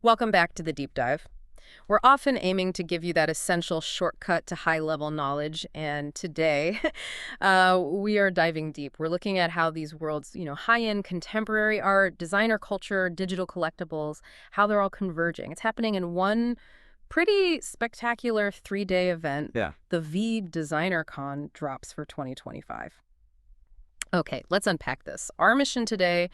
Welcome back to the deep dive. We're often aiming to give you that essential shortcut to high-level knowledge, and today we are diving deep. We're looking at how these worlds, high-end contemporary art, designer culture, digital collectibles, how they're all converging. It's happening in one pretty spectacular 3-day event. Yeah. The VeVe DesignerCon drops for 2025. Okay, let's unpack this. Our mission today,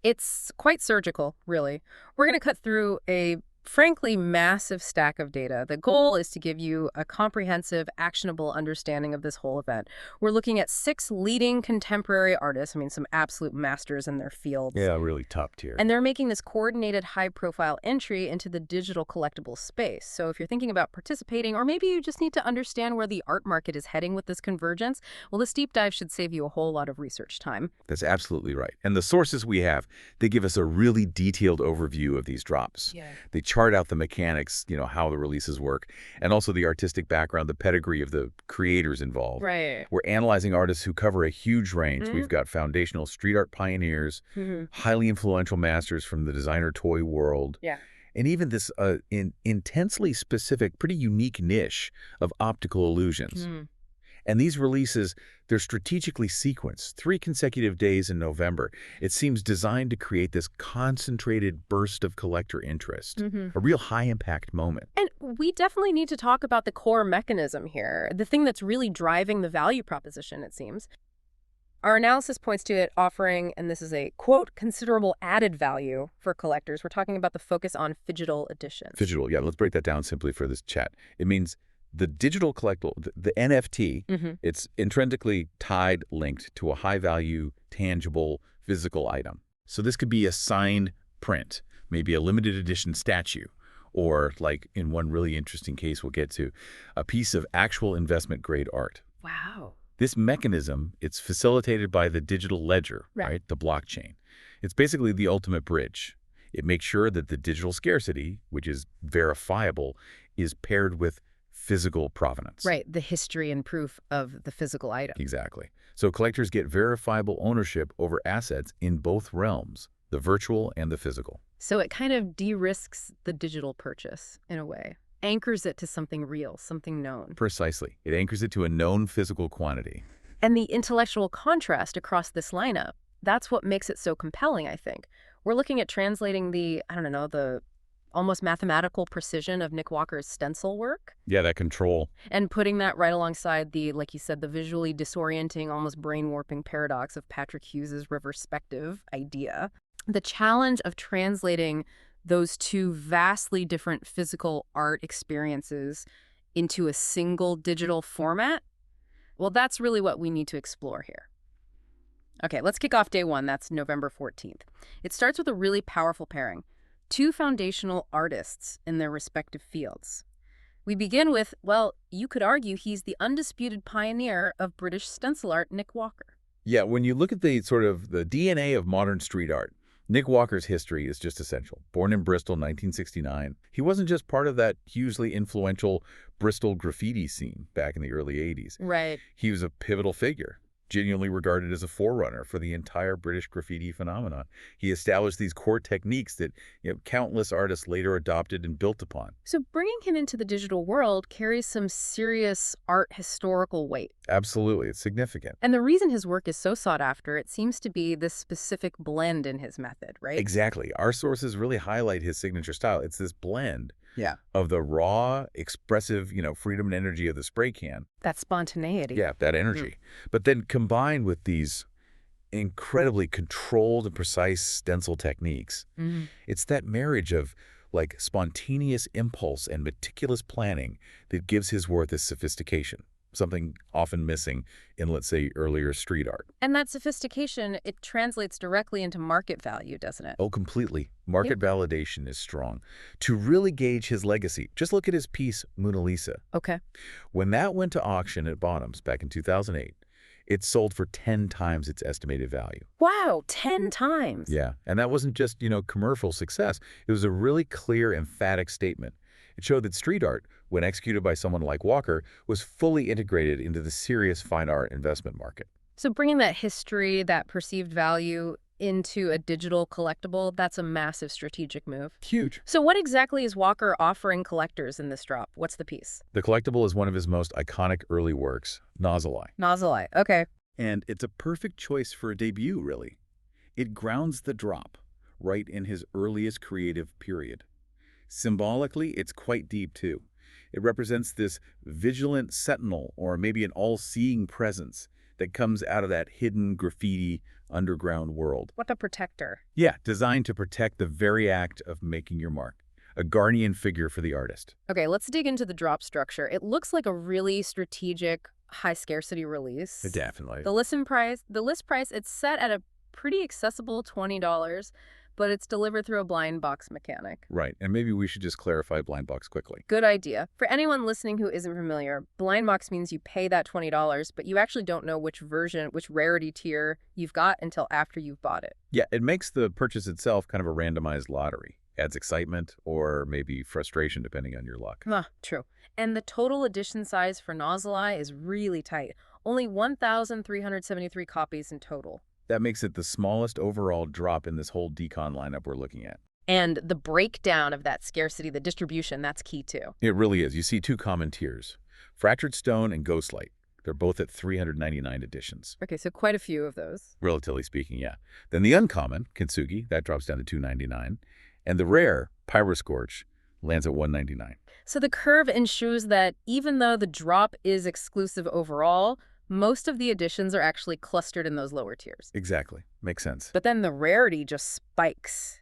it's quite surgical, really. We're going to cut through a frankly massive stack of data. The goal is to give you a comprehensive, actionable understanding of this whole event. We're looking at 6 leading contemporary artists, some absolute masters in their fields. Yeah, really top tier. And they're making this coordinated, high-profile entry into the digital collectible space. So if you're thinking about participating, or maybe you just need to understand where the art market is heading with this convergence, well, this deep dive should save you a whole lot of research time. That's absolutely right. And the sources we have, they give us a really detailed overview of these drops. Yeah. They chart out the mechanics, how the releases work, and also the artistic background, the pedigree of the creators involved. Right. We're analyzing artists who cover a huge range. We've got foundational street art pioneers, highly influential masters from the designer toy world, and even this intensely specific, pretty unique niche of optical illusions. And these releases, they're strategically sequenced, 3 consecutive days in November. It seems designed to create this concentrated burst of collector interest, a real high-impact moment. And we definitely need to talk about the core mechanism here, the thing that's really driving the value proposition, it seems. Our analysis points to it offering, and this is a quote, considerable added value for collectors. We're talking about the focus on Phygital editions. Phygital, yeah, let's break that down simply for this chat. It means the digital collectible, the NFT, it's intrinsically linked to a high-value, tangible, physical item. So this could be a signed print, maybe a limited edition statue, or like in one really interesting case we'll get to, a piece of actual investment-grade art. Wow. This mechanism, it's facilitated by the digital ledger, right? The blockchain. It's basically the ultimate bridge. It makes sure that the digital scarcity, which is verifiable, is paired with physical provenance. Right, the history and proof of the physical item. Exactly. So collectors get verifiable ownership over assets in both realms, the virtual and the physical. So it kind of de-risks the digital purchase in a way, anchors it to something real, something known. Precisely. It anchors it to a known physical quantity. And the intellectual contrast across this lineup, that's what makes it so compelling, I think. We're looking at translating the almost mathematical precision of Nick Walker's stencil work. Yeah, that control. And putting that right alongside the, like you said, the visually disorienting, almost brain-warping paradox of Patrick Hughes's reverspective idea. The challenge of translating those two vastly different physical art experiences into a single digital format, well, that's really what we need to explore here. Okay, let's kick off day 1. That's November 14th. It starts with a really powerful pairing. 2 foundational artists in their respective fields. We begin with, well, you could argue he's the undisputed pioneer of British stencil art, Nick Walker. Yeah, when you look at the the DNA of modern street art, Nick Walker's history is just essential. Born in Bristol, 1969, he wasn't just part of that hugely influential Bristol graffiti scene back in the early 80s. Right. He was a pivotal figure, genuinely regarded as a forerunner for the entire British graffiti phenomenon. He established these core techniques that countless artists later adopted and built upon. So bringing him into the digital world carries some serious art historical weight. Absolutely. It's significant. And the reason his work is so sought after, it seems to be this specific blend in his method, right? Exactly. Our sources really highlight his signature style. It's this blend of the raw, expressive, freedom and energy of the spray can. That spontaneity. Yeah, that energy. But then combined with these incredibly controlled and precise stencil techniques, it's that marriage of spontaneous impulse and meticulous planning that gives his work this sophistication, something often missing in, let's say, earlier street art. And that sophistication, it translates directly into market value, doesn't it? Oh, completely. Market validation is strong. To really gauge his legacy, just look at his piece, Mona Lisa. Okay. When that went to auction at Bottoms back in 2008, it sold for 10 times its estimated value. Wow, 10 times. Yeah, and that wasn't just, commercial success. It was a really clear, emphatic statement. It showed that street art, when executed by someone like Walker, was fully integrated into the serious fine art investment market. So bringing that history, that perceived value, into a digital collectible, that's a massive strategic move. Huge. So what exactly is Walker offering collectors in this drop? What's the piece? The collectible is one of his most iconic early works, MoniLi. MoniLi, okay. And it's a perfect choice for a debut, really. It grounds the drop right in his earliest creative period. Symbolically, it's quite deep, too. It represents this vigilant sentinel, or maybe an all-seeing presence that comes out of that hidden graffiti underground world. What a protector. Yeah, designed to protect the very act of making your mark. A guardian figure for the artist. Okay, let's dig into the drop structure. It looks like a really strategic, high-scarcity release. Definitely. The list price, it's set at a pretty accessible $20, but it's delivered through a blind box mechanic. Right, and maybe we should just clarify blind box quickly. Good idea. For anyone listening who isn't familiar, blind box means you pay that $20, but you actually don't know which version, which rarity tier you've got until after you've bought it. Yeah, it makes the purchase itself kind of a randomized lottery. Adds excitement or maybe frustration depending on your luck. True. And the total edition size for MoniLi is really tight. Only 1,373 copies in total. That makes it the smallest overall drop in this whole Dcon lineup we're looking at. And the breakdown of that scarcity, the distribution, that's key too. It really is. You see two common tiers, Fractured Stone and Ghostlight. They're both at 399 editions. Okay, so quite a few of those. Relatively speaking, yeah. Then the uncommon, Kintsugi, that drops down to 299. And the rare, Pyroscorch, lands at 199. So the curve ensures that even though the drop is exclusive overall, most of the editions are actually clustered in those lower tiers. Exactly. Makes sense. But then the rarity just spikes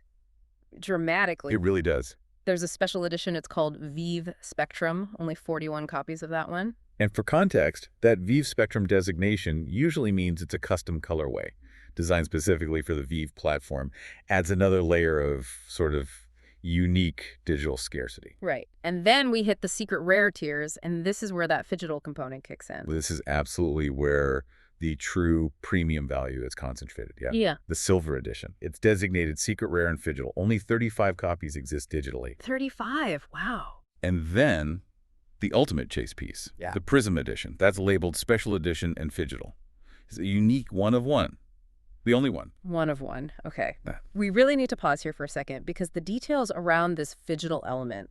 dramatically. It really does. There's a special edition. It's called VeVe Spectrum. Only 41 copies of that one. And for context, that VeVe Spectrum designation usually means it's a custom colorway, designed specifically for the VeVe platform, adds another layer of sort of unique digital scarcity. Right. And then we hit the secret rare tiers, and this is where that Phygital component kicks in. This is absolutely where the true premium value is concentrated. Yeah. The silver edition. It's designated secret rare and Phygital. Only 35 copies exist digitally. 35. Wow. And then the ultimate chase piece, the Prism edition. That's labeled special edition and Phygital. It's a unique one of one. The only one. One of one. Okay. We really need to pause here for a second because the details around this Phygital element,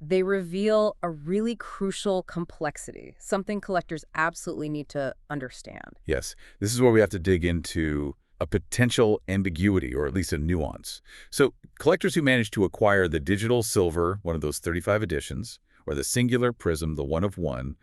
they reveal a really crucial complexity, something collectors absolutely need to understand. Yes. This is where we have to dig into a potential ambiguity, or at least a nuance. So collectors who manage to acquire the digital silver, one of those 35 editions, or the singular prism, the one of one,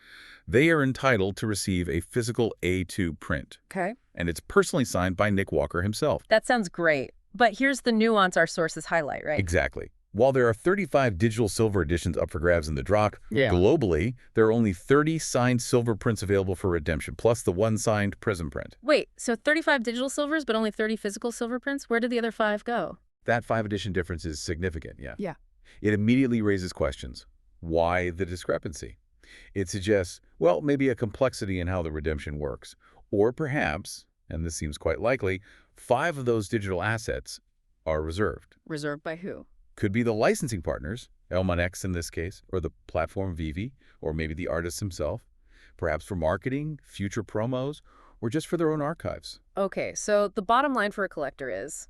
they are entitled to receive a physical A2 print. Okay. And it's personally signed by Nick Walker himself. That sounds great. But here's the nuance our sources highlight, right? Exactly. While there are 35 digital silver editions up for grabs in the drop, globally, there are only 30 signed silver prints available for redemption, plus the one signed prism print. Wait, so 35 digital silvers, but only 30 physical silver prints? Where did the other 5 go? That 5 edition difference is significant, Yeah. It immediately raises questions. Why the discrepancy? It suggests, well, maybe a complexity in how the redemption works. Or perhaps, and this seems quite likely, 5 of those digital assets are reserved. Reserved by who? Could be the licensing partners, Hellmut in this case, or the platform VeVe, or maybe the artist himself, perhaps for marketing, future promos, or just for their own archives. Okay, so the bottom line for a collector is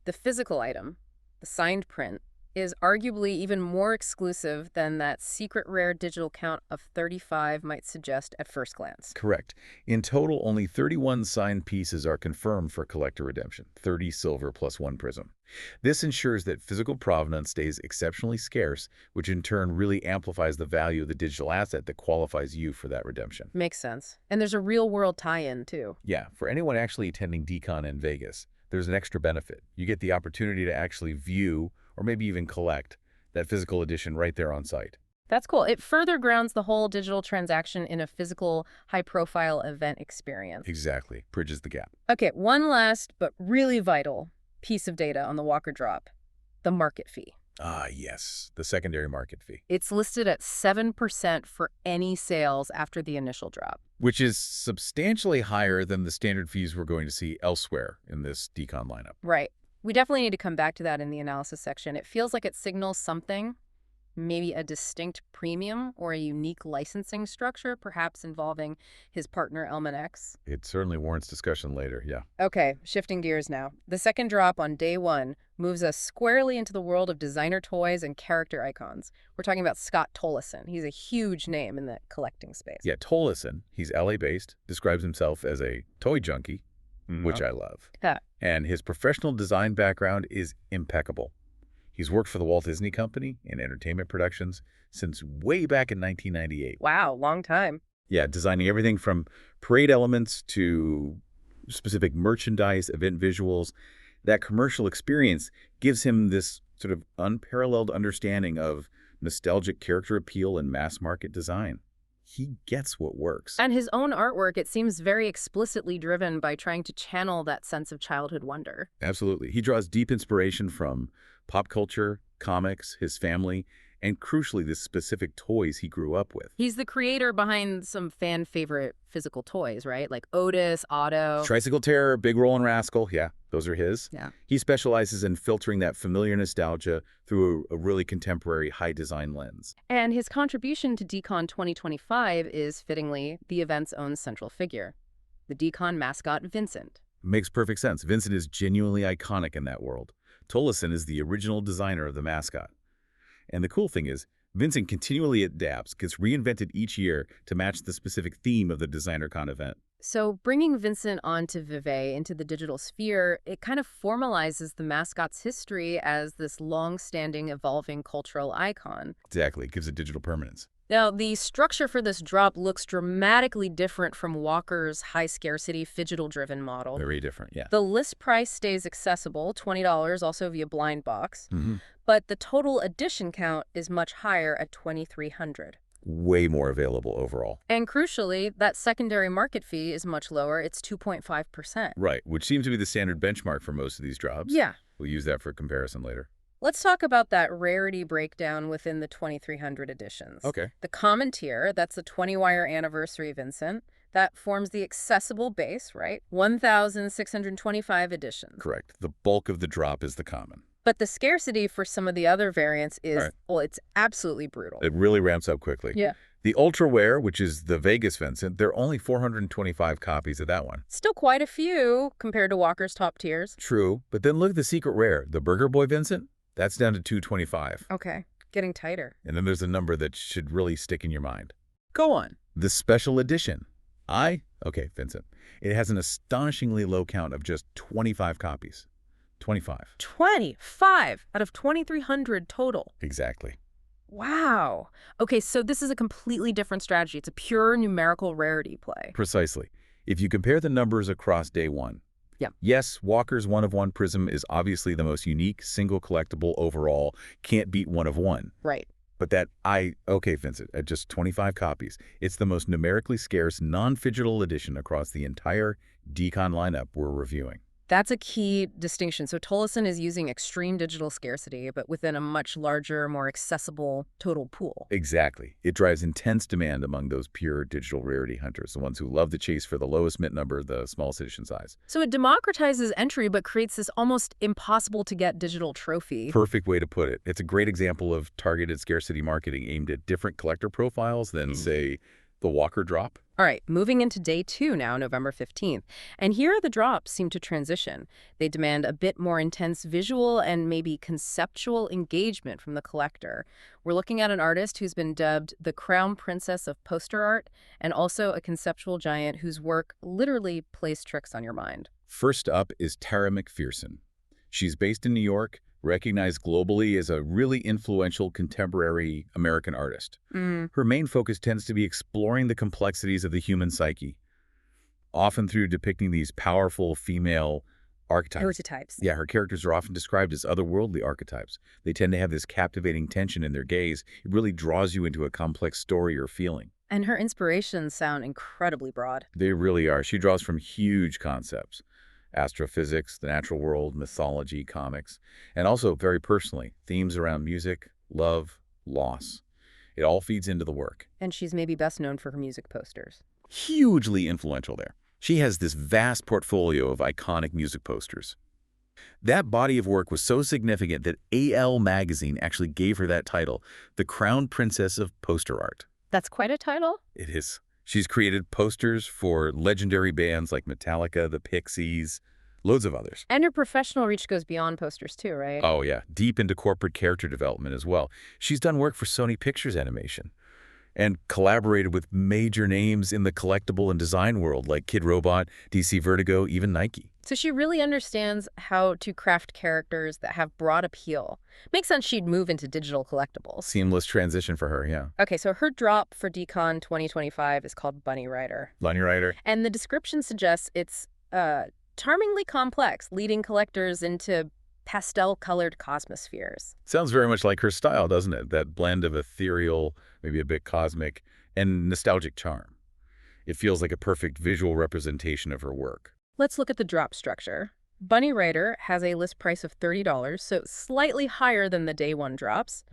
the physical item, the signed print, is arguably even more exclusive than that secret rare digital count of 35 might suggest at first glance. Correct. In total, only 31 signed pieces are confirmed for collector redemption, 30 silver plus 1 prism. This ensures that physical provenance stays exceptionally scarce, which in turn really amplifies the value of the digital asset that qualifies you for that redemption. Makes sense. And there's a real-world tie-in, too. Yeah, for anyone actually attending Dcon in Vegas, there's an extra benefit. You get the opportunity to actually view or maybe even collect that physical edition right there on site. That's cool. It further grounds the whole digital transaction in a physical, high-profile event experience. Exactly. Bridges the gap. Okay, one last but really vital piece of data on the Walker drop, the market fee. Ah, yes, the secondary market fee. It's listed at 7% for any sales after the initial drop. Which is substantially higher than the standard fees we're going to see elsewhere in this Dcon lineup. Right. We definitely need to come back to that in the analysis section. It feels like it signals something, Maybe a distinct premium or a unique licensing structure, perhaps involving his partner Elman-X? It certainly warrants discussion later, yeah. Okay, shifting gears now. The second drop on day one moves us squarely into the world of designer toys and character icons. We're talking about Scott Tollison. He's a huge name in the collecting space. Yeah, Tollison, he's LA-based, describes himself as a toy junkie, which I love. Yeah. And his professional design background is impeccable. He's worked for the Walt Disney Company in entertainment productions since way back in 1998. Wow, long time. Yeah, designing everything from parade elements to specific merchandise, event visuals. That commercial experience gives him this sort of unparalleled understanding of nostalgic character appeal and mass market design. He gets what works. And his own artwork, it seems very explicitly driven by trying to channel that sense of childhood wonder. Absolutely. He draws deep inspiration from pop culture, comics, his family, and crucially, the specific toys he grew up with. He's the creator behind some fan favorite physical toys, right? Like Otis, Otto. Tricycle Terror, Big Rollin' Rascal, yeah, those are his. Yeah. He specializes in filtering that familiar nostalgia through a really contemporary high design lens. And his contribution to Dcon 2025 is, fittingly, the event's own central figure, the Dcon mascot Vincent. Makes perfect sense. Vincent is genuinely iconic in that world. Tollison is the original designer of the mascot. And the cool thing is, Vincent continually adapts, gets reinvented each year to match the specific theme of the DesignerCon event. So bringing Vincent onto VeVe into the digital sphere, it kind of formalizes the mascot's history as this long-standing, evolving cultural icon. Exactly. It gives it digital permanence. Now, the structure for this drop looks dramatically different from Walker's high-scarcity, Phygital-driven model. Very different, yeah. The list price stays accessible, $20, also via blind box, but the total edition count is much higher at $2,300. Way more available overall. And crucially, that secondary market fee is much lower. It's 2.5%. Right, which seems to be the standard benchmark for most of these drops. Yeah. We'll use that for comparison later. Let's talk about that rarity breakdown within the 2,300 editions. Okay. The common tier, that's the 20-wire anniversary Vincent, that forms the accessible base, right? 1,625 editions. Correct. The bulk of the drop is the common. But the scarcity for some of the other variants is, well, it's absolutely brutal. It really ramps up quickly. Yeah. The Ultra Rare, which is the Vegas Vincent, there are only 425 copies of that one. Still quite a few compared to Walker's top tiers. True, but then look at the Secret Rare, the Burger Boy Vincent. That's down to 225. Okay, getting tighter. And then there's a number that should really stick in your mind. Go on. The Special Edition. Okay, Vincent. It has an astonishingly low count of just 25 copies. 25. 25 out of 2,300 total. Exactly. Wow. Okay, so this is a completely different strategy. It's a pure numerical rarity play. Precisely. If you compare the numbers across day one, yes, Walker's one-of-one Prism is obviously the most unique, single collectible overall, can't beat one-of-one. Right. But okay, Vincent, at just 25 copies, it's the most numerically scarce non-Phygital edition across the entire Dcon lineup we're reviewing. That's a key distinction. So Tollison is using extreme digital scarcity, but within a much larger, more accessible total pool. Exactly. It drives intense demand among those pure digital rarity hunters, the ones who love the chase for the lowest mint number, the smallest edition size. So it democratizes entry, but creates this almost impossible to get digital trophy. Perfect way to put it. It's a great example of targeted scarcity marketing aimed at different collector profiles than, say, the Walker drop. All right, moving into day 2 now, November 15th. And here the drops seem to transition. They demand a bit more intense visual and maybe conceptual engagement from the collector. We're looking at an artist who's been dubbed the crown princess of poster art and also a conceptual giant whose work literally plays tricks on your mind. First up is Tara McPherson. She's based in New York, recognized globally as a really influential contemporary American artist. Her main focus tends to be exploring the complexities of the human psyche, often through depicting these powerful female archetypes. Yeah, her characters are often described as otherworldly archetypes. They tend to have this captivating tension in their gaze. It really draws you into a complex story or feeling. And her inspirations sound incredibly broad. They really are. She draws from huge concepts. Astrophysics, the natural world, mythology, comics, and also, very personally, themes around music, love, loss. It all feeds into the work. And she's maybe best known for her music posters. Hugely influential there. She has this vast portfolio of iconic music posters. That body of work was so significant that AL Magazine actually gave her that title, the Crown Princess of Poster Art. That's quite a title. It is. She's created posters for legendary bands like Metallica, the Pixies, loads of others. And her professional reach goes beyond posters too, right? Oh, yeah. Deep into corporate character development as well. She's done work for Sony Pictures Animation and collaborated with major names in the collectible and design world like Kid Robot, DC Vertigo, even Nike. So she really understands how to craft characters that have broad appeal. Makes sense she'd move into digital collectibles. Seamless transition for her, yeah. Okay, so her drop for Dcon 2025 is called Bunny Rider. Bunny Rider. And the description suggests it's charmingly complex, leading collectors into pastel-colored cosmospheres. Sounds very much like her style, doesn't it? That blend of ethereal, maybe a bit cosmic, and nostalgic charm. It feels like a perfect visual representation of her work. Let's look at the drop structure. Bunny Rider has a list price of $30, so slightly higher than the day one drops.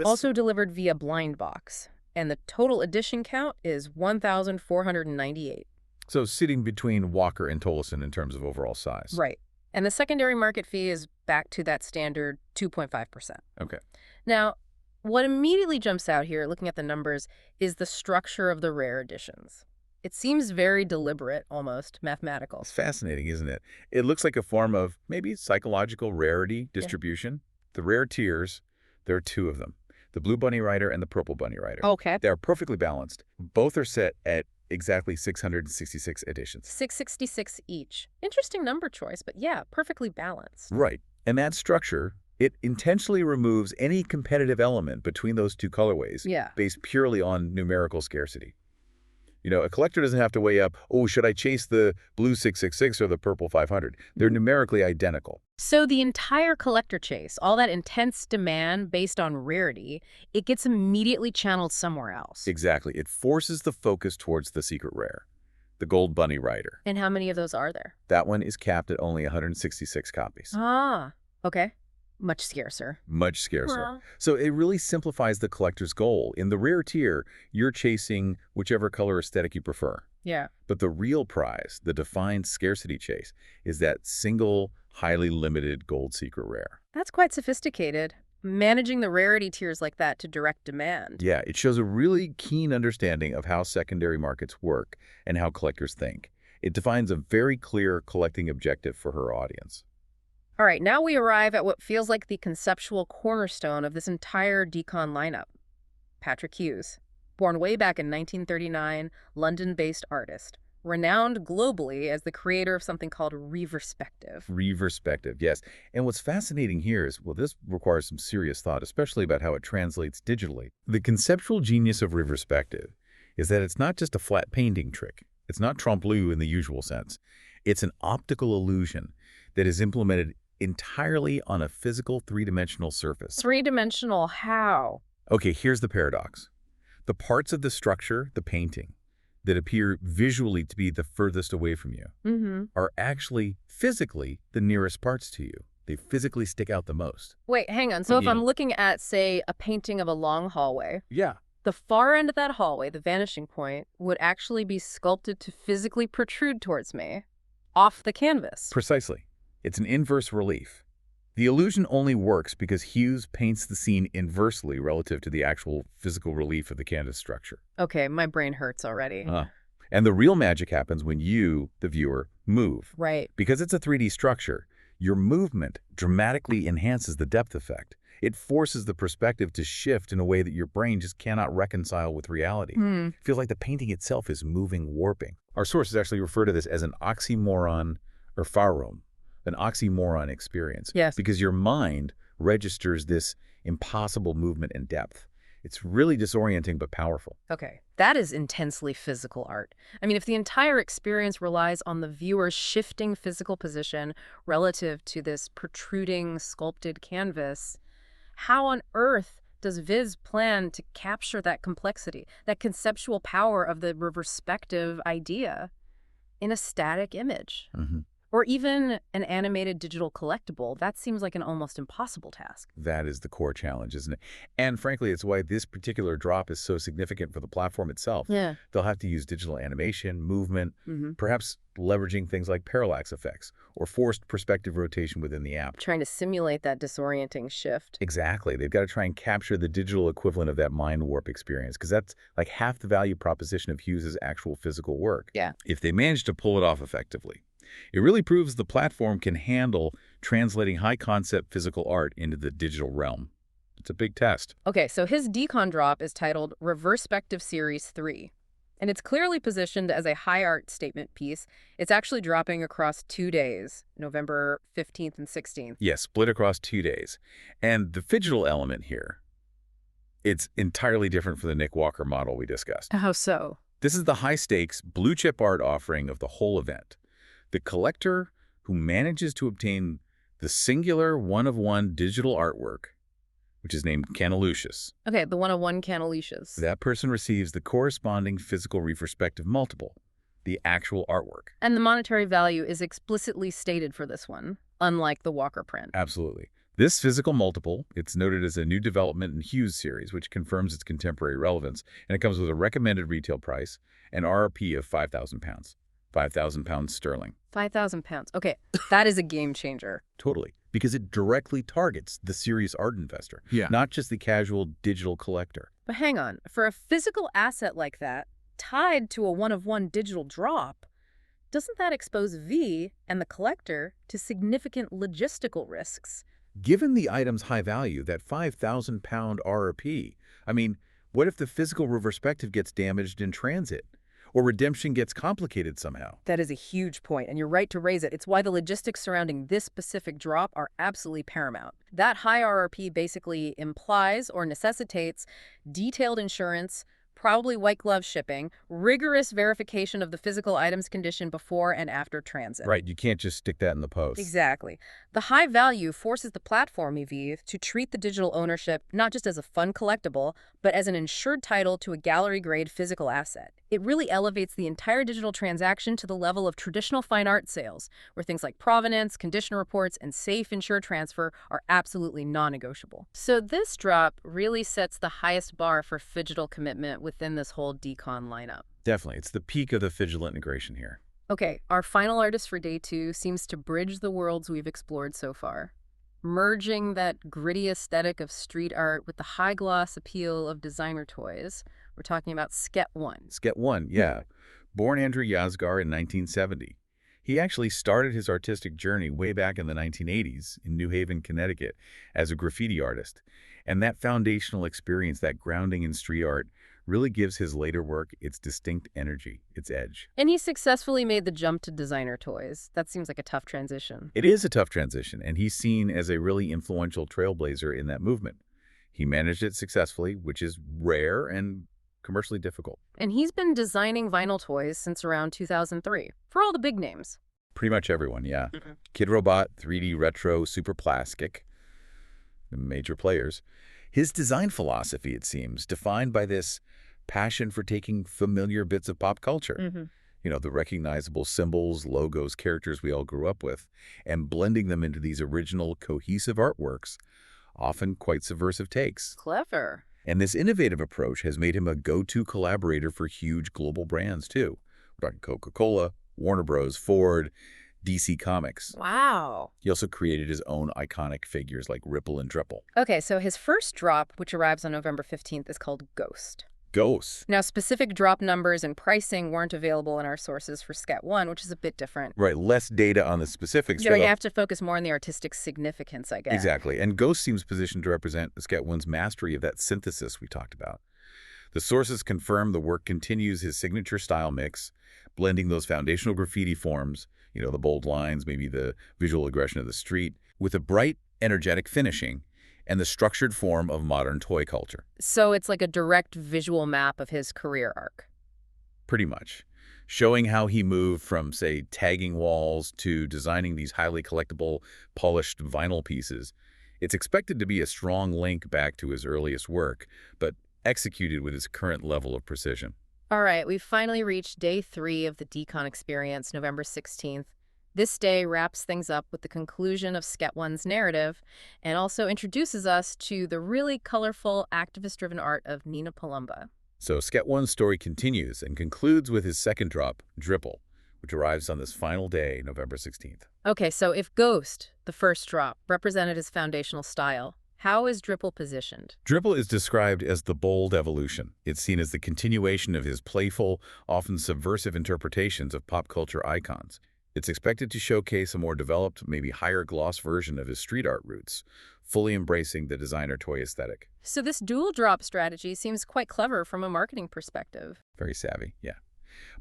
Also delivered via blind box. And the total edition count is 1,498. So sitting between Walker and Tolleson in terms of overall size. Right. And the secondary market fee is back to that standard 2.5%. Okay. Now, what immediately jumps out here, looking at the numbers, is the structure of the rare editions. It seems very deliberate, almost mathematical. It's fascinating, isn't it? It looks like a form of maybe psychological rarity distribution. Yeah. The rare tiers, there are two of them, the blue Bunny Rider and the purple Bunny Rider. Okay. They are perfectly balanced. Both are set at exactly 666 editions. 666 each. Interesting number choice, but yeah, perfectly balanced. Right. And that structure, it intentionally removes any competitive element between those two colorways based purely on numerical scarcity. You know, a collector doesn't have to weigh up, oh, should I chase the blue 666 or the purple 500? They're numerically identical. So the entire collector chase, all that intense demand based on rarity, it gets immediately channeled somewhere else. Exactly. It forces the focus towards the secret rare, the gold Bunny Rider. And how many of those are there? That one is capped at only 166 copies. Ah, okay. Much scarcer. Much scarcer. So it really simplifies the collector's goal. In the rare tier, you're chasing whichever color aesthetic you prefer. Yeah. But the real prize, the defined scarcity chase, is that single, highly limited gold secret rare. That's quite sophisticated. Managing the rarity tiers like that to direct demand. Yeah, it shows a really keen understanding of how secondary markets work and how collectors think. It defines a very clear collecting objective for her audience. All right, now we arrive at what feels like the conceptual cornerstone of this entire Dcon lineup. Patrick Hughes, born way back in 1939, London-based artist, renowned globally as the creator of something called ReVerspective. ReVerspective, yes. And what's fascinating here is, well, this requires some serious thought, especially about how it translates digitally. The conceptual genius of ReVerspective is that it's not just a flat painting trick. It's not trompe-l'oeil in the usual sense. It's an optical illusion that is implemented entirely on a physical three-dimensional surface. Three-dimensional how? Okay, here's the paradox. The parts of the structure, the painting, that appear visually to be the furthest away from you are actually physically the nearest parts to you. They physically stick out the most. Wait, hang on. So if I'm looking at, say, a painting of a long hallway, the far end of that hallway, the vanishing point, would actually be sculpted to physically protrude towards me off the canvas. Precisely. It's an inverse relief. The illusion only works because Hughes paints the scene inversely relative to the actual physical relief of the canvas structure. Okay, my brain hurts already. And the real magic happens when you, the viewer, move. Right. Because it's a 3D structure, your movement dramatically enhances the depth effect. It forces the perspective to shift in a way that your brain just cannot reconcile with reality. It feels like the painting itself is moving, warping. Our sources actually refer to this as an oxymoron or pharom. An oxymoron experience. Yes. Because your mind registers this impossible movement and depth. It's really disorienting but powerful. Okay, that is intensely physical art. I mean, if the entire experience relies on the viewer's shifting physical position relative to this protruding, sculpted canvas, how on earth does Viz plan to capture that complexity, that conceptual power of the ReVerspective idea in a static image? Or even an animated digital collectible. That seems like an almost impossible task. That is the core challenge, isn't it? And frankly, it's why this particular drop is so significant for the platform itself. Yeah. They'll have to use digital animation, movement, perhaps leveraging things like parallax effects or forced perspective rotation within the app. Trying to simulate that disorienting shift. Exactly. They've got to try and capture the digital equivalent of that mind warp experience, because that's like half the value proposition of Hughes' actual physical work. Yeah. If they manage to pull it off effectively. It really proves the platform can handle translating high-concept physical art into the digital realm. It's a big test. Okay, so his Dcon drop is titled Reverspective Series 3. And it's clearly positioned as a high art statement piece. It's actually dropping across 2 days, November 15th and 16th. Yes, split across 2 days. And the Phygital element here, it's entirely different from the Nick Walker model we discussed. How so? This is the high-stakes, blue-chip art offering of the whole event. The collector who manages to obtain the singular one-of-one digital artwork, which is named Canalicious. Okay, the one-of-one Canalicious. That person receives the corresponding physical retrospective multiple, the actual artwork. And the monetary value is explicitly stated for this one, unlike the Walker print. Absolutely. This physical multiple, it's noted as a new development in Hughes series, which confirms its contemporary relevance, and it comes with a recommended retail price, an RRP of £5,000. £5,000 sterling. £5,000. Okay, that is a game changer. Totally. Because it directly targets the serious art investor, not just the casual digital collector. But hang on, for a physical asset like that, tied to a one-of-one digital drop, doesn't that expose V and the collector to significant logistical risks? Given the item's high value, that £5,000 RRP, I mean, what if the physical retrospective gets damaged in transit? Or redemption gets complicated somehow? That is a huge point, and you're right to raise it. It's why the logistics surrounding this specific drop are absolutely paramount. That high RRP basically implies or necessitates detailed insurance, probably white glove shipping, rigorous verification of the physical item's condition before and after transit. Right, you can't just stick that in the post. Exactly. The high value forces the platform, VeVe, to treat the digital ownership not just as a fun collectible, but as an insured title to a gallery-grade physical asset. It really elevates the entire digital transaction to the level of traditional fine art sales, where things like provenance, condition reports, and safe insured transfer are absolutely non-negotiable. So this drop really sets the highest bar for Phygital commitment within this whole Dcon lineup. Definitely. It's the peak of the Phygital integration here. Okay, our final artist for day 2 seems to bridge the worlds we've explored so far, merging that gritty aesthetic of street art with the high-gloss appeal of designer toys. We're talking about Sket1. Sket1, yeah. Born Andrew Yazgar in 1970. He actually started his artistic journey way back in the 1980s in New Haven, Connecticut, as a graffiti artist. And that foundational experience, that grounding in street art, really gives his later work its distinct energy, its edge. And he successfully made the jump to designer toys. That seems like a tough transition. It is a tough transition, and he's seen as a really influential trailblazer in that movement. He managed it successfully, which is rare and commercially difficult. And he's been designing vinyl toys since around 2003, for all the big names. Pretty much everyone, yeah. Kid Robot, 3D Retro, Super Plastic, the major players. His design philosophy, it seems, defined by this passion for taking familiar bits of pop culture, you know, the recognizable symbols, logos, characters we all grew up with, and blending them into these original, cohesive artworks, often quite subversive takes. Clever. And this innovative approach has made him a go-to collaborator for huge global brands, too. We're talking Coca-Cola, Warner Bros., Ford, DC Comics. Wow. He also created his own iconic figures like Ripple and Dripple. Okay, so his first drop, which arrives on November 15th, is called Ghost. Ghost. Now, specific drop numbers and pricing weren't available in our sources for Sket1, which is a bit different. Right, less data on the specifics. You know, you have to focus more on the artistic significance, I guess. Exactly, and Ghost seems positioned to represent Sket1's mastery of that synthesis we talked about. The sources confirm the work continues his signature style mix, blending those foundational graffiti forms, you know, the bold lines, maybe the visual aggression of the street, with a bright, energetic finishing and the structured form of modern toy culture. So it's like a direct visual map of his career arc. Pretty much. Showing how he moved from, say, tagging walls to designing these highly collectible, polished vinyl pieces. It's expected to be a strong link back to his earliest work, but executed with his current level of precision. All right, we've finally reached day 3 of the Dcon experience, November 16th. This day wraps things up with the conclusion of Sket 1's narrative and also introduces us to the really colorful, activist-driven art of Nina Palumba. So Sket 1's story continues and concludes with his second drop, Dripple, which arrives on this final day, November 16th. Okay, so if Ghost, the first drop, represented his foundational style, how is Dripple positioned? Dripple is described as the bold evolution. It's seen as the continuation of his playful, often subversive interpretations of pop culture icons. It's expected to showcase a more developed, maybe higher gloss version of his street art roots, fully embracing the designer toy aesthetic. So this dual drop strategy seems quite clever from a marketing perspective. Very savvy, yeah.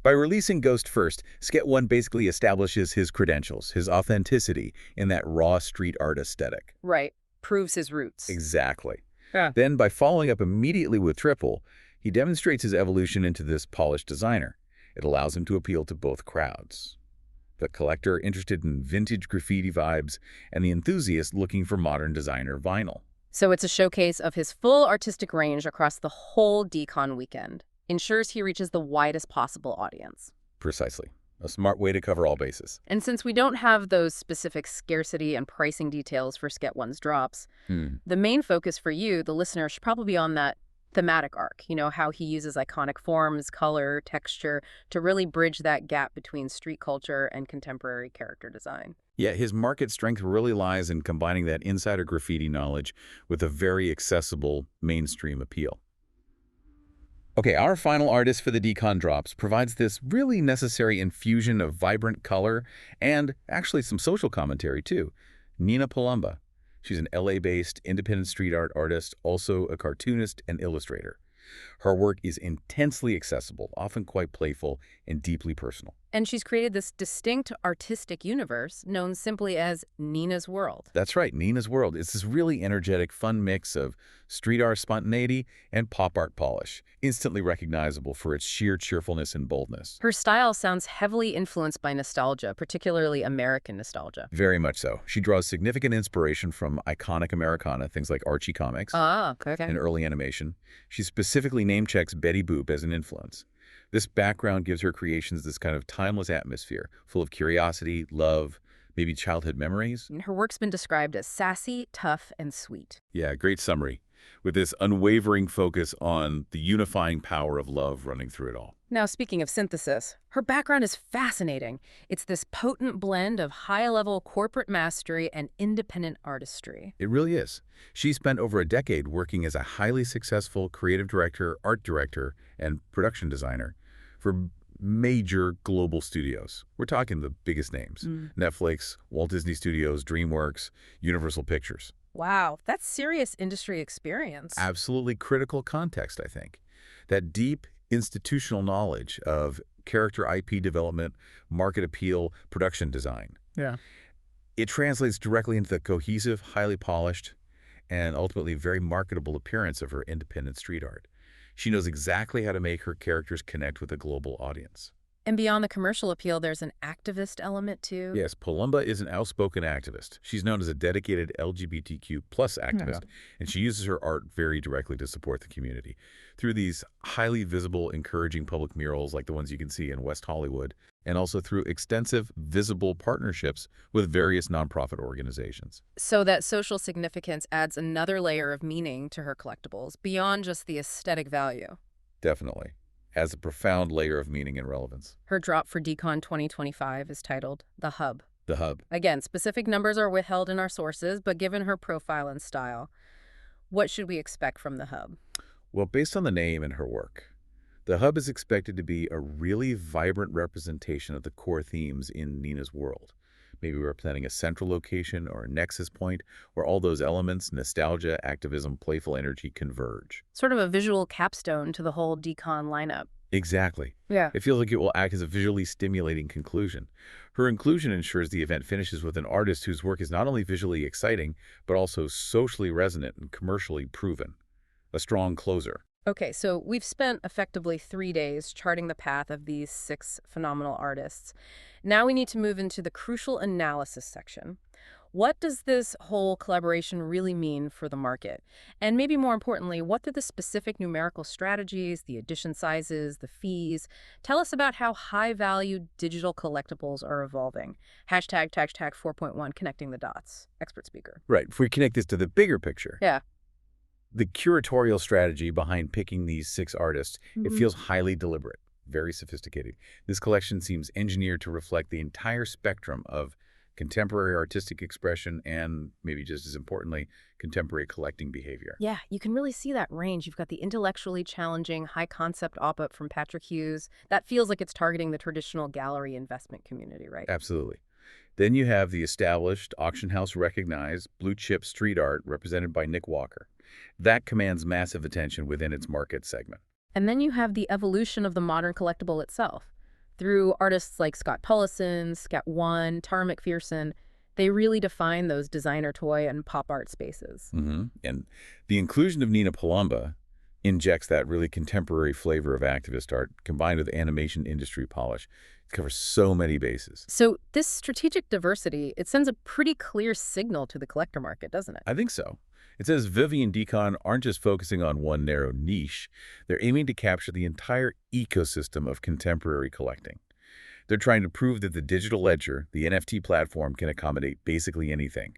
By releasing Ghost first, Sket 1 basically establishes his credentials, his authenticity in that raw street art aesthetic. Right. Proves his roots. Exactly. Yeah. Then, by following up immediately with Dripple, he demonstrates his evolution into this polished designer. It allows him to appeal to both crowds: the collector interested in vintage graffiti vibes and the enthusiast looking for modern designer vinyl. So it's a showcase of his full artistic range across the whole Dcon weekend. Ensures he reaches the widest possible audience. Precisely. A smart way to cover all bases. And since we don't have those specific scarcity and pricing details for Sket 1's drops, the main focus for you, the listener, should probably be on that thematic arc. You know, how he uses iconic forms, color, texture to really bridge that gap between street culture and contemporary character design. Yeah, his market strength really lies in combining that insider graffiti knowledge with a very accessible mainstream appeal. Okay, our final artist for the Dcon drops provides this really necessary infusion of vibrant color and actually some social commentary too. Nina Palumba. She's an LA-based independent street art artist, also a cartoonist and illustrator. Her work is intensely accessible, often quite playful, and deeply personal. And she's created this distinct artistic universe known simply as Nina's World. That's right, Nina's World. It's this really energetic, fun mix of street art spontaneity and pop art polish, instantly recognizable for its sheer cheerfulness and boldness. Her style sounds heavily influenced by nostalgia, particularly American nostalgia. Very much so. She draws significant inspiration from iconic Americana, things like Archie comics and early animation. She specifically name-checks Betty Boop as an influence. This background gives her creations this kind of timeless atmosphere, full of curiosity, love, maybe childhood memories. And her work's been described as sassy, tough, and sweet. Yeah, great summary, with this unwavering focus on the unifying power of love running through it all. Now, speaking of synthesis, her background is fascinating. It's this potent blend of high-level corporate mastery and independent artistry. It really is. She spent over a decade working as a highly successful creative director, art director, and production designer for major global studios. We're talking the biggest names: Netflix, Walt Disney Studios, DreamWorks, Universal Pictures. Wow, that's serious industry experience. Absolutely critical context, I think. That deep institutional knowledge of character IP development, market appeal, production design. Yeah. It translates directly into the cohesive, highly polished, and ultimately very marketable appearance of her independent street art. She knows exactly how to make her characters connect with a global audience. And beyond the commercial appeal, there's an activist element too. Yes, Palumba is an outspoken activist. She's known as a dedicated LGBTQ+ activist, and she uses her art very directly to support the community through these highly visible, encouraging public murals like the ones you can see in West Hollywood, and also through extensive, visible partnerships with various nonprofit organizations. So that social significance adds another layer of meaning to her collectibles, beyond just the aesthetic value. Definitely. Has a profound layer of meaning and relevance. Her drop for Dcon 2025 is titled The Hub. The Hub. Again, specific numbers are withheld in our sources, but given her profile and style, what should we expect from the Hub? Well, based on the name and her work, the Hub is expected to be a really vibrant representation of the core themes in Nina's World, maybe representing a central location or a nexus point where all those elements, nostalgia, activism, playful energy, converge. Sort of a visual capstone to the whole Dcon lineup. Exactly. Yeah. It feels like it will act as a visually stimulating conclusion. Her inclusion ensures the event finishes with an artist whose work is not only visually exciting, but also socially resonant and commercially proven. A strong closer. Okay, so we've spent effectively 3 days charting the path of these 6 phenomenal artists. Now we need to move into the crucial analysis section. What does this whole collaboration really mean for the market? And maybe more importantly, what do the specific numerical strategies, the edition sizes, the fees, tell us about how high-value digital collectibles are evolving? Hashtag 4.1, connecting the dots. Expert speaker. Right. If we connect this to the bigger picture, Yeah. the curatorial strategy behind picking these 6 artists, it feels highly deliberate, very sophisticated. This collection seems engineered to reflect the entire spectrum of contemporary artistic expression and, maybe just as importantly, contemporary collecting behavior. Yeah, you can really see that range. You've got the intellectually challenging, high-concept op-ed from Patrick Hughes. That feels like it's targeting the traditional gallery investment community, right? Absolutely. Then you have the established, auction house recognized, blue-chip street art represented by Nick Walker. That commands massive attention within its market segment. And then you have the evolution of the modern collectible itself. Through artists like Scott Tullison, Scat One, Tara McPherson, they really define those designer toy and pop art spaces. And the inclusion of Nina Palumba injects that really contemporary flavor of activist art combined with animation industry polish. It covers so many bases. So this strategic diversity, it sends a pretty clear signal to the collector market, doesn't it? I think so. It says VeVe and Dcon aren't just focusing on one narrow niche. They're aiming to capture the entire ecosystem of contemporary collecting. They're trying to prove that the digital ledger, the NFT platform, can accommodate basically anything.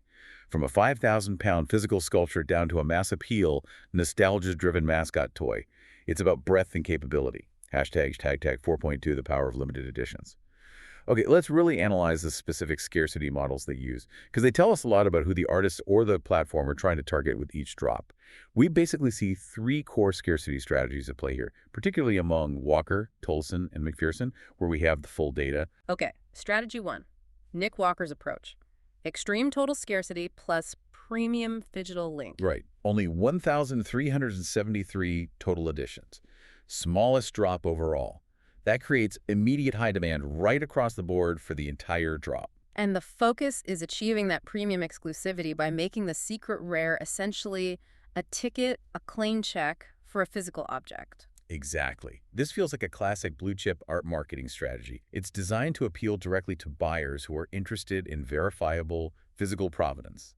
From a 5,000-pound physical sculpture down to a mass appeal, nostalgia-driven mascot toy. It's about breadth and capability. Hashtag 4.2, the power of limited editions. Okay, let's really analyze the specific scarcity models they use, because they tell us a lot about who the artist or the platform are trying to target with each drop. We basically see 3 core scarcity strategies at play here, particularly among Walker, Tullison, and McPherson, where we have the full data. Okay, strategy 1, Nick Walker's approach. Extreme total scarcity plus premium Phygital link. Right, only 1,373 total editions. Smallest drop overall. That creates immediate high demand right across the board for the entire drop. And the focus is achieving that premium exclusivity by making the secret rare essentially a ticket, a claim check for a physical object. Exactly. This feels like a classic blue-chip art marketing strategy. It's designed to appeal directly to buyers who are interested in verifiable physical provenance.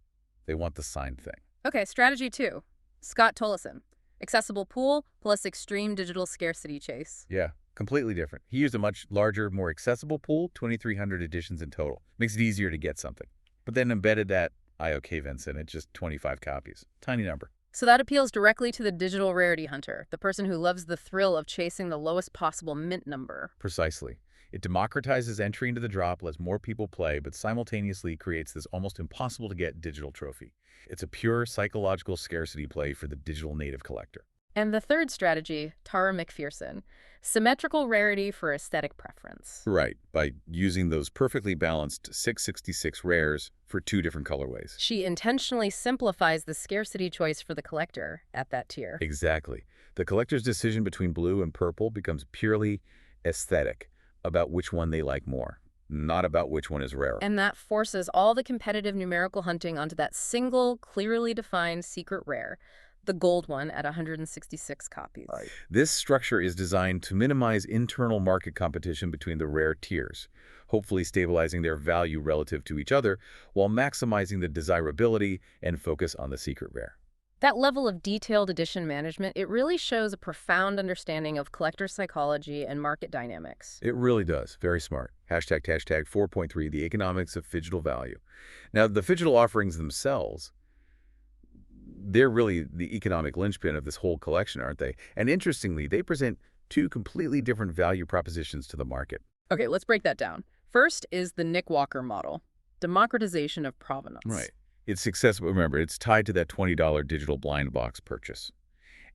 They want the signed thing. Okay, strategy 2, Scott Tullison. Accessible pool plus extreme digital scarcity chase. Yeah. Completely different. He used a much larger, more accessible pool, 2,300 editions in total. Makes it easier to get something. But then embedded that IOK events in it, just 25 copies. Tiny number. So that appeals directly to the digital rarity hunter, the person who loves the thrill of chasing the lowest possible mint number. Precisely. It democratizes entry into the drop, lets more people play, but simultaneously creates this almost impossible to get digital trophy. It's a pure psychological scarcity play for the digital native collector. And the third strategy, Tara McPherson. Symmetrical rarity for aesthetic preference. Right, by using those perfectly balanced 666 rares for 2 different colorways. She intentionally simplifies the scarcity choice for the collector at that tier. Exactly. The collector's decision between blue and purple becomes purely aesthetic, about which one they like more, not about which one is rarer. And that forces all the competitive numerical hunting onto that single, clearly defined secret rare. The gold one at 166 copies. Right. This structure is designed to minimize internal market competition between the rare tiers, hopefully stabilizing their value relative to each other while maximizing the desirability and focus on the secret rare. That level of detailed edition management, it really shows a profound understanding of collector psychology and market dynamics. It really does. Very smart. Hashtag 4.3, the economics of Phygital value. Now, the Phygital offerings themselves, they're really the economic linchpin of this whole collection, aren't they? And interestingly, they present 2 completely different value propositions to the market. Okay, let's break that down. First is the Nick Walker model, democratization of provenance. Right. It's successful. Remember, it's tied to that $20 digital blind box purchase.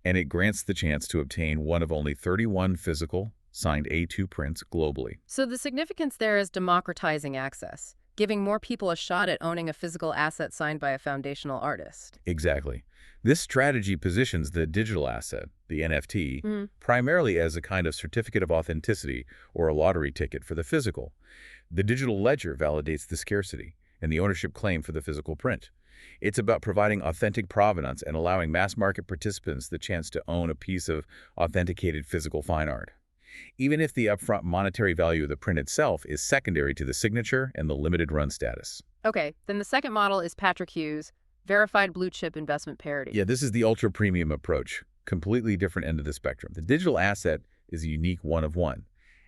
And it grants the chance to obtain one of only 31 physical, signed A2 prints globally. So the significance there is democratizing access, giving more people a shot at owning a physical asset signed by a foundational artist. Exactly. This strategy positions the digital asset, the NFT, primarily as a kind of certificate of authenticity or a lottery ticket for the physical. The digital ledger validates the scarcity and the ownership claim for the physical print. It's about providing authentic provenance and allowing mass market participants the chance to own a piece of authenticated physical fine art. even if the upfront monetary value of the print itself is secondary to the signature and the limited run status. Okay, then the second model is Patrick Hughes, verified blue chip investment parity. Yeah, this is the ultra premium approach, completely different end of the spectrum. The digital asset is a unique one of one,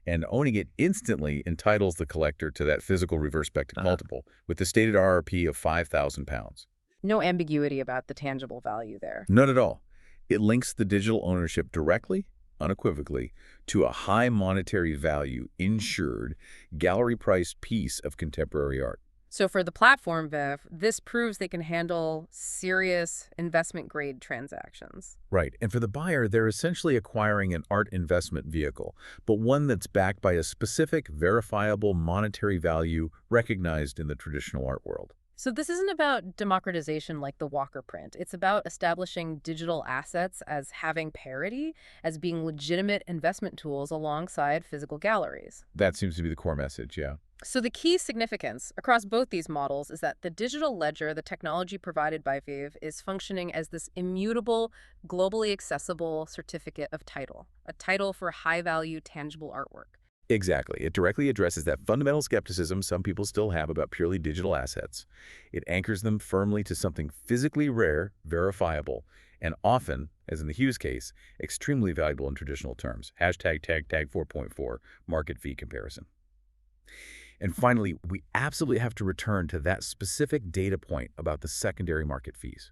and owning it instantly entitles the collector to that physical reverse-spective multiple with the stated RRP of £5,000. No ambiguity about the tangible value there. None at all. It links the digital ownership directly, unequivocally, to a high monetary value, insured, gallery-priced piece of contemporary art. So for the platform, VeVe, this proves they can handle serious investment-grade transactions. Right. And for the buyer, they're essentially acquiring an art investment vehicle, but one that's backed by a specific, verifiable monetary value recognized in the traditional art world. So this isn't about democratization like the Walker print. It's about establishing digital assets as having parity, as being legitimate investment tools alongside physical galleries. That seems to be the core message, yeah. So the key significance across both these models is that the digital ledger, the technology provided by VeVe, is functioning as this immutable, globally accessible certificate of title, a title for high-value, tangible artwork. Exactly. It directly addresses that fundamental skepticism some people still have about purely digital assets. It anchors them firmly to something physically rare, verifiable, and often, as in the Hughes case, extremely valuable in traditional terms. Hashtag tag 4.4, market fee comparison. And finally, we absolutely have to return to that specific data point about the secondary market fees,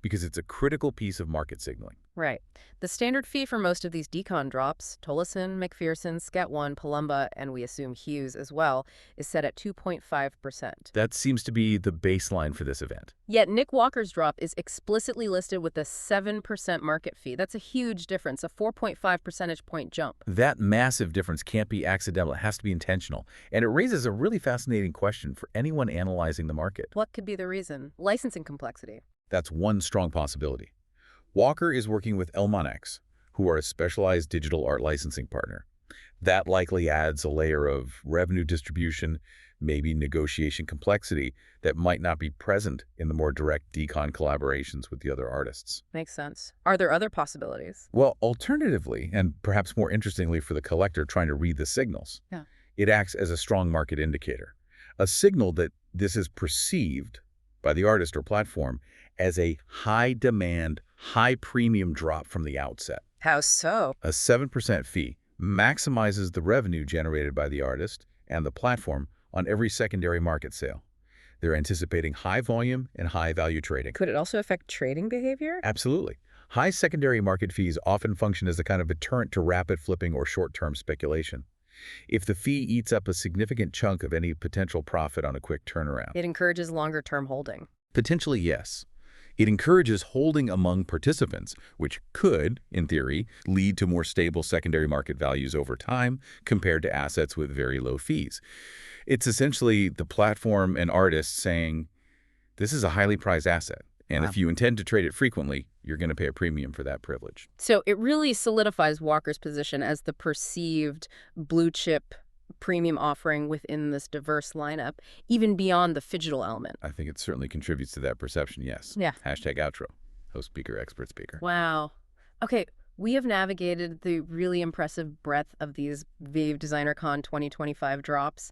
because it's a critical piece of market signaling. Right. The standard fee for most of these Dcon drops, Tolleson, McPherson, Sket1, Palumba, and we assume Hughes as well, is set at 2.5%. That seems to be the baseline for this event. Yet Nick Walker's drop is explicitly listed with a 7% market fee. That's a huge difference, a 4.5 percentage point jump. That massive difference can't be accidental. It has to be intentional. And it raises a really fascinating question for anyone analyzing the market. What could be the reason? Licensing complexity. That's one strong possibility. Walker is working with MoniLi, who are a specialized digital art licensing partner. That likely adds a layer of revenue distribution, maybe negotiation complexity that might not be present in the more direct Dcon collaborations with the other artists. Makes sense. Are there other possibilities? Well, alternatively, and perhaps more interestingly for the collector trying to read the signals, it acts as a strong market indicator, a signal that this is perceived by the artist or platform as a high-demand, high-premium drop from the outset. How so? A 7% fee maximizes the revenue generated by the artist and the platform on every secondary market sale. They're anticipating high volume and high value trading. Could it also affect trading behavior? Absolutely. High secondary market fees often function as a kind of deterrent to rapid flipping or short-term speculation. If the fee eats up a significant chunk of any potential profit on a quick turnaround. It encourages longer-term holding. Potentially, yes. It encourages holding among participants, which could, in theory, lead to more stable secondary market values over time compared to assets with very low fees. It's essentially the platform and artists saying, this is a highly prized asset, and if you intend to trade it frequently, you're going to pay a premium for that privilege. So it really solidifies Walker's position as the perceived blue chip premium offering within this diverse lineup, even beyond the Phygital element. I think it certainly contributes to that perception, yes. Yeah. Hashtag outro. Host speaker, expert speaker. Wow. Okay, we have navigated the really impressive breadth of these VeVe DesignerCon 2025 drops.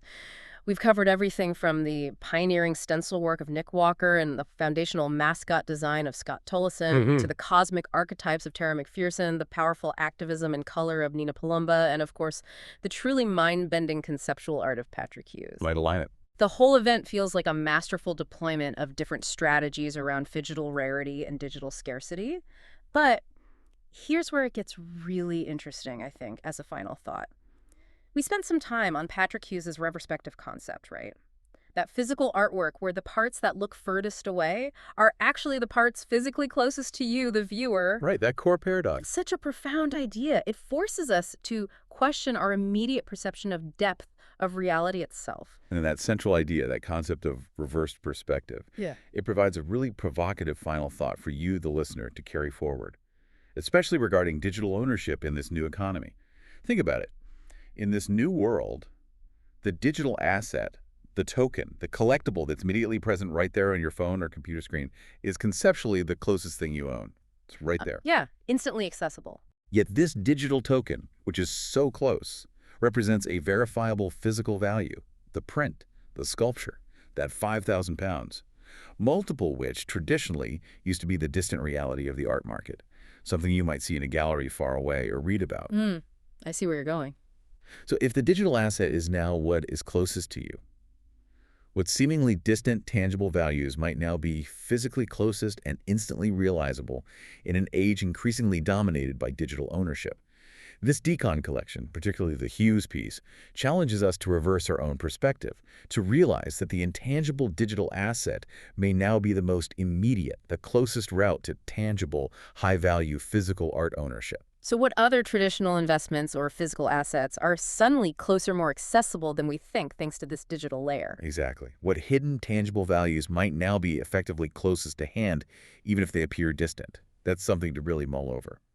We've covered everything from the pioneering stencil work of Nick Walker and the foundational mascot design of Scott Tolleson, to the cosmic archetypes of Tara McPherson, the powerful activism and color of Nina Palumba, and of course, the truly mind-bending conceptual art of Patrick Hughes. Might align it. The whole event feels like a masterful deployment of different strategies around phygital rarity and digital scarcity. But here's where it gets really interesting, I think, as a final thought. We spent some time on Patrick Hughes's retrospective concept, right? That physical artwork where the parts that look furthest away are actually the parts physically closest to you, the viewer. Right, that core paradox. It's such a profound idea. It forces us to question our immediate perception of depth of reality itself. And that central idea, that concept of reversed perspective, it provides a really provocative final thought for you, the listener, to carry forward, especially regarding digital ownership in this new economy. Think about it. In this new world, the digital asset, the token, the collectible that's immediately present right there on your phone or computer screen is conceptually the closest thing you own. It's right there. Yeah, instantly accessible. Yet this digital token, which is so close, represents a verifiable physical value, the print, the sculpture, that 5,000 pounds, multiple which traditionally used to be the distant reality of the art market, something you might see in a gallery far away or read about. I see where you're going. So if the digital asset is now what is closest to you, what seemingly distant tangible values might now be physically closest and instantly realizable in an age increasingly dominated by digital ownership. This Dcon collection, particularly the Hughes piece, challenges us to reverse our own perspective, to realize that the intangible digital asset may now be the most immediate, the closest route to tangible, high-value physical art ownership. So what other traditional investments or physical assets are suddenly closer, more accessible than we think thanks to this digital layer? Exactly. What hidden tangible values might now be effectively closest to hand, even if they appear distant? That's something to really mull over.